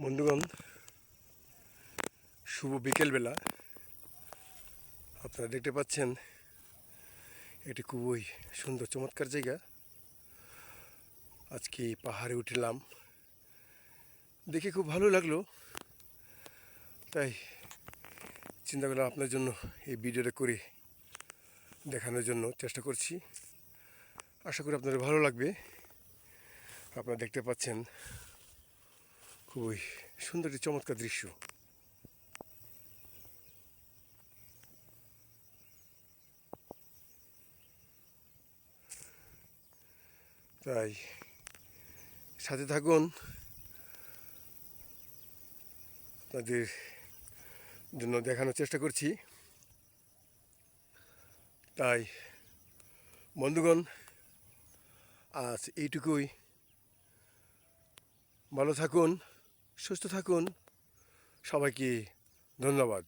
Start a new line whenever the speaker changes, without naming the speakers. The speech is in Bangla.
বন্ধুগণ, শুভ বিকেলবেলা। আপনারা দেখতে পাচ্ছেন এটি খুবই সুন্দর চমৎকার জায়গা। আজকে পাহাড়ে উঠলাম, দেখে খুব ভালো লাগলো, তাই চিন্তা করলাম আপনার জন্য এই ভিডিওটা করে দেখানোর জন্য চেষ্টা করছি। আশা করি আপনাদের ভালো লাগবে। আপনারা দেখতে পাচ্ছেন খুবই সুন্দর একটি চমৎকার দৃশ্য। তাই সাথে থাকুন, আপনাদের জন্য দেখানোর চেষ্টা করছি। তাই বন্ধুগণ, আজ এইটুকুই। ভালো থাকুন, সুস্থ থাকুন। সবাইকে ধন্যবাদ।